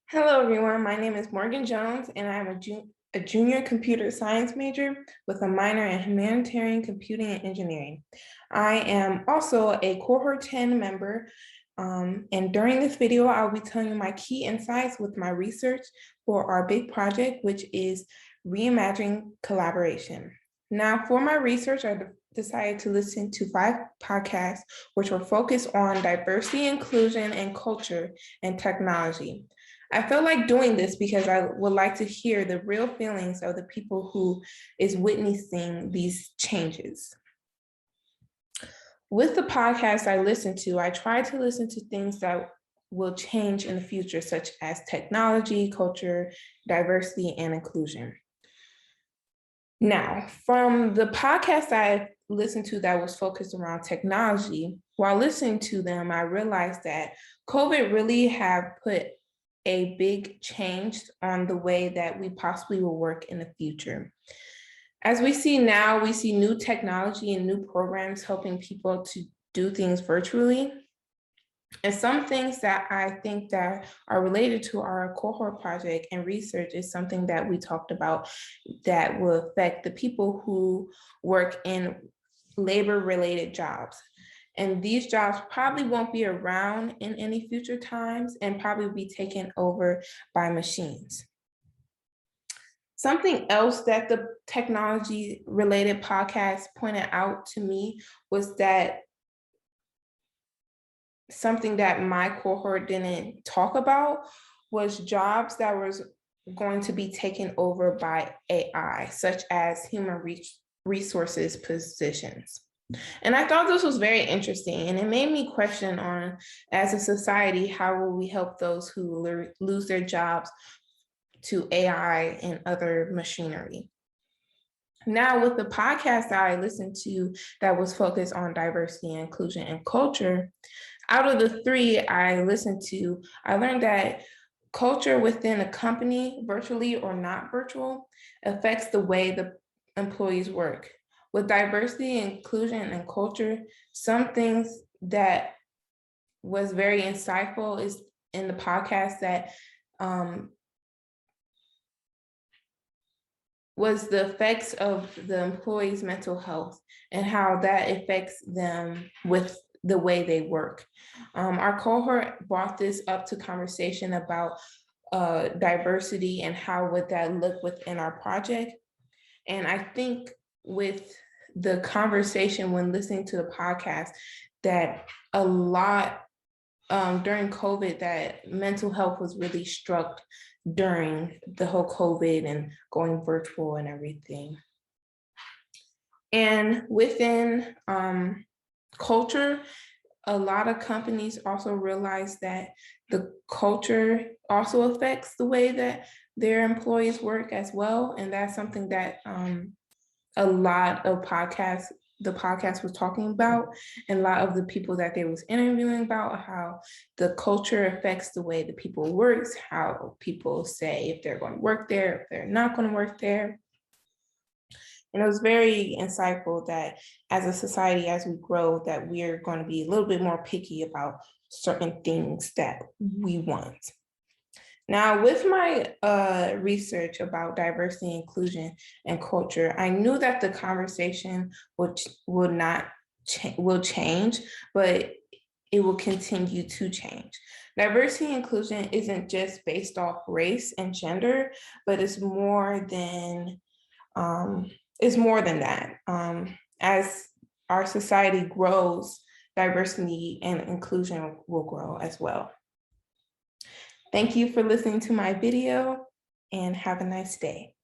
Hello, everyone. My name is Morghan Jones, and I'm a junior computer science major with a minor in humanitarian computing and engineering. I am also a Cohort 10 member, and during this video, I'll be telling you my key insights with my research for our big project, which is Reimagine collaboration. Now, for my research, I decided to listen to 5 podcasts, which were focused on diversity, inclusion, and culture and technology. I felt like doing this because I would like to hear the real feelings of the people who is witnessing these changes. With the podcast I listen to, I try to listen to things that will change in the future, such as technology, culture, diversity, and inclusion. Now, from the podcast I listened to that was focused around technology, while listening to them, I realized that COVID really have put a big change on the way that we possibly will work in the future. As we see now, we see new technology and new programs helping people to do things virtually. And some things that I think that are related to our cohort project and research is something that we talked about that will affect the people who work in labor-related jobs. And these jobs probably won't be around in any future times and probably be taken over by machines. Something else that the technology-related podcast pointed out to me was that something that my cohort didn't talk about was jobs that was going to be taken over by AI, such as human resources positions. And I thought this was very interesting, and it made me question on, as a society, how will we help those who lose their jobs to AI and other machinery? Now, with the podcast that I listened to that was focused on diversity, inclusion, and culture, out of the 3 I listened to, I learned that culture within a company, virtually or not virtual, affects the way the employees work. With diversity, inclusion, and culture, some things that was very insightful is in the podcast that was the effects of the employees' mental health and how that affects them with the way they work. Our cohort brought this up to conversation about diversity and how would that look within our project. And I think with the conversation when listening to the podcast that a lot during COVID, that mental health was really struck during the whole COVID and going virtual and everything. And within culture, a lot of companies also realize that the culture also affects the way that their employees work as well. And that's something that a lot of the podcast was talking about, and a lot of the people that they was interviewing about how the culture affects the way the people works, how people say if they're going to work there, if they're not going to work there. And it was very insightful that as a society, as we grow, that we're going to be a little bit more picky about certain things that we want. Now, with my research about diversity, inclusion, and culture, I knew that the conversation will change, but it will continue to change. Diversity and inclusion isn't just based off race and gender, but it's more than that. As our society grows, diversity and inclusion will grow as well. Thank you for listening to my video and have a nice day.